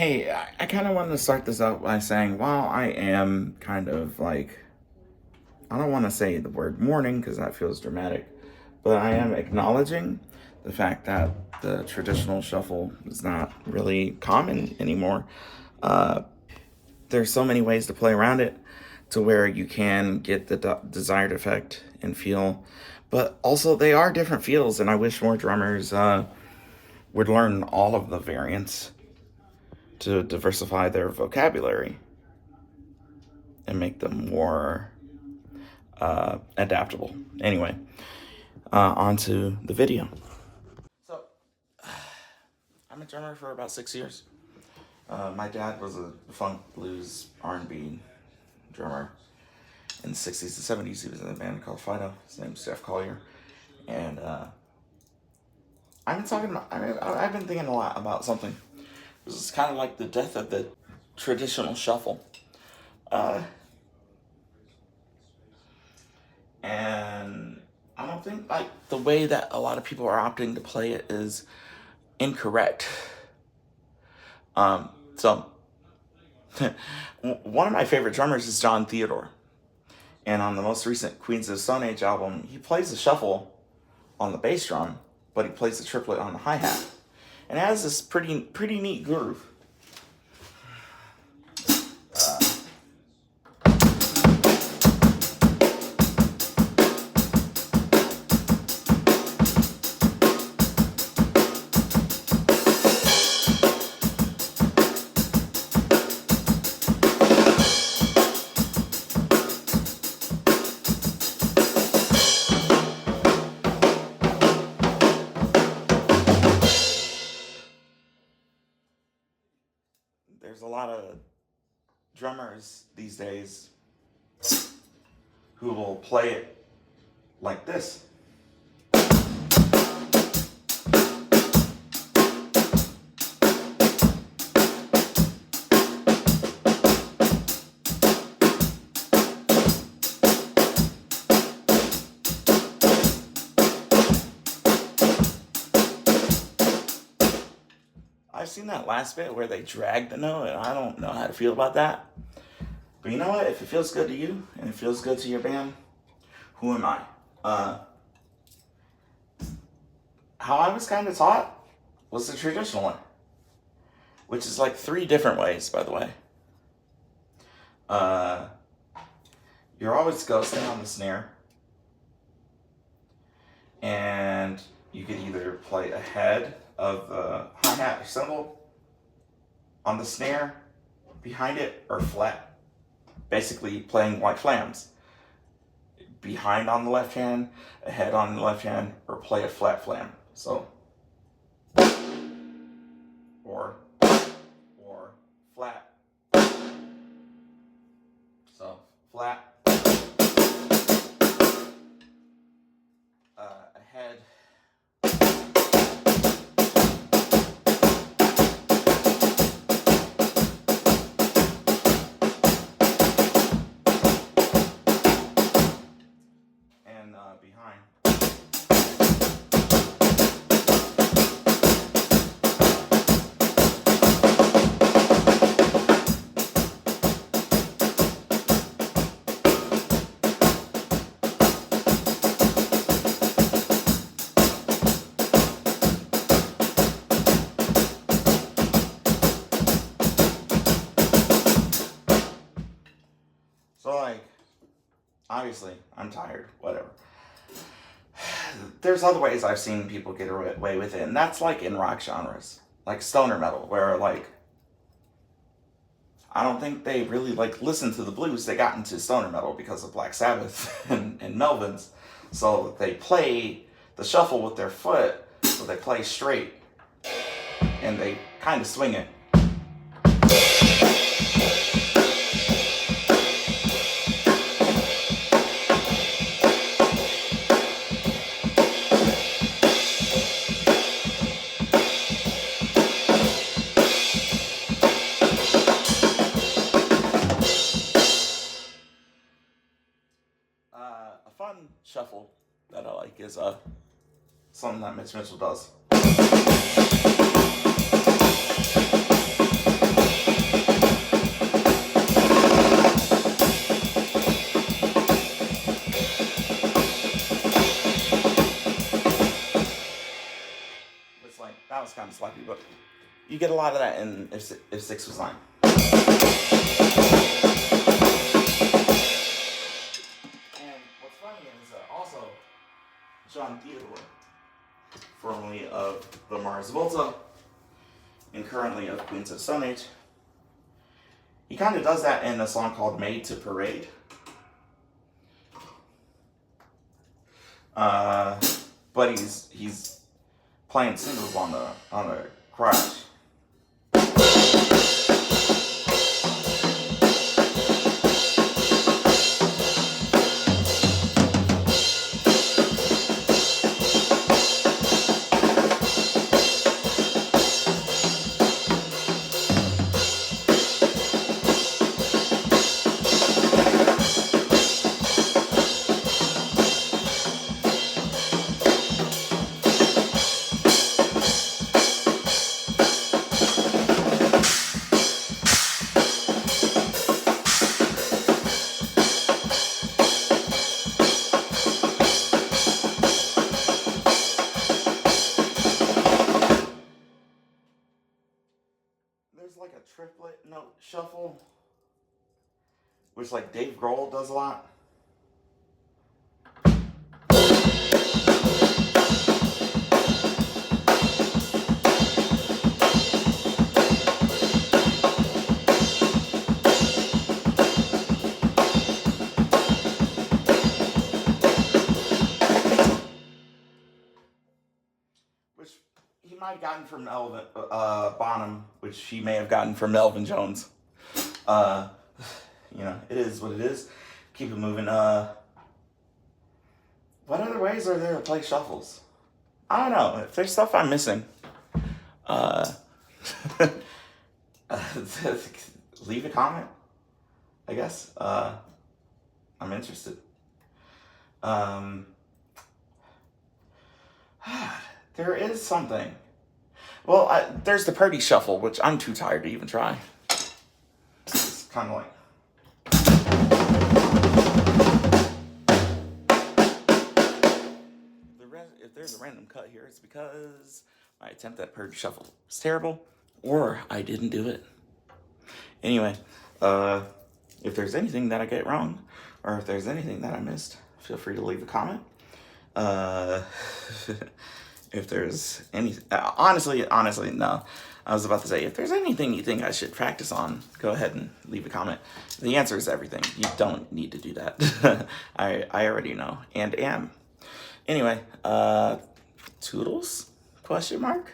Hey, I kind of wanted to start this out by saying, while I am kind of like, I don't want to say the word mourning because that feels dramatic, but I am acknowledging the fact that the traditional shuffle is not really common anymore. There's so many ways to play around it to where you can get the desired effect and feel, but also they are different feels, and I wish more drummers would learn all of the variants to diversify their vocabulary and make them more adaptable. Anyway, on to the video. So, I'm a drummer for about 6 years. My dad was a funk, blues, R&B drummer in the 60s and 70s. He was in a band called Fido. His name's Jeff Collier. And I've been thinking a lot about something. This is kind of like the death of the traditional shuffle. And I don't think like the way that a lot of people are opting to play it is incorrect. So one of my favorite drummers is John Theodore. And on the most recent Queens of the Stone Age album, he plays the shuffle on the bass drum, but he plays the triplet on the hi-hat. And it has this pretty neat groove. There's a lot of drummers these days who will play it like this. I've seen that last bit where they drag the note, and I don't know how to feel about that. But you know what? If it feels good to you and it feels good to your band, who am I? How I was kind of taught was the traditional one, which is like 3 different ways, by the way. You're always ghosting on the snare, and you could either play ahead of the hi-hat or cymbal, on the snare, behind it, or flat. Basically playing like flams. Behind on the left hand, ahead on the left hand, or play a flat flam. So, or flat. So, flat, ahead, and behind. So like, obviously, I'm tired, whatever. There's other ways I've seen people get away with it, and that's like in rock genres, like stoner metal, where like, I don't think they really like listened to the blues. They got into stoner metal because of Black Sabbath and Melvins. So they play the shuffle with their foot, so they play straight, and they kind of swing it. A fun shuffle that I like is something that Mitch Mitchell does. You get a lot of that in if 6 was 9. And what's funny is also John Theodore, formerly of the Mars Volta and currently of Queens of the Stone Age, he kind of does that in a song called Made to Parade. But he's playing singles on the crash. There's like a triplet note shuffle, which like Dave Grohl does a lot. Which he might have gotten from Elvin Bonham, which he may have gotten from Elvin Jones. It is what it is. Keep it moving. What other ways are there to play shuffles? I don't know. If there's stuff I'm missing, leave a comment, I guess. I'm interested. There is something. Well, there's the Purdy Shuffle, which I'm too tired to even try. It's kind of like... If there's a random cut here, it's because my attempt at Purdy Shuffle was terrible, or I didn't do it. Anyway, if there's anything that I get wrong, or if there's anything that I missed, feel free to leave a comment. If there's any, honestly, no. I was about to say, if there's anything you think I should practice on, go ahead and leave a comment. The answer is everything. You don't need to do that. I already know and am. Anyway, toodles? Question mark?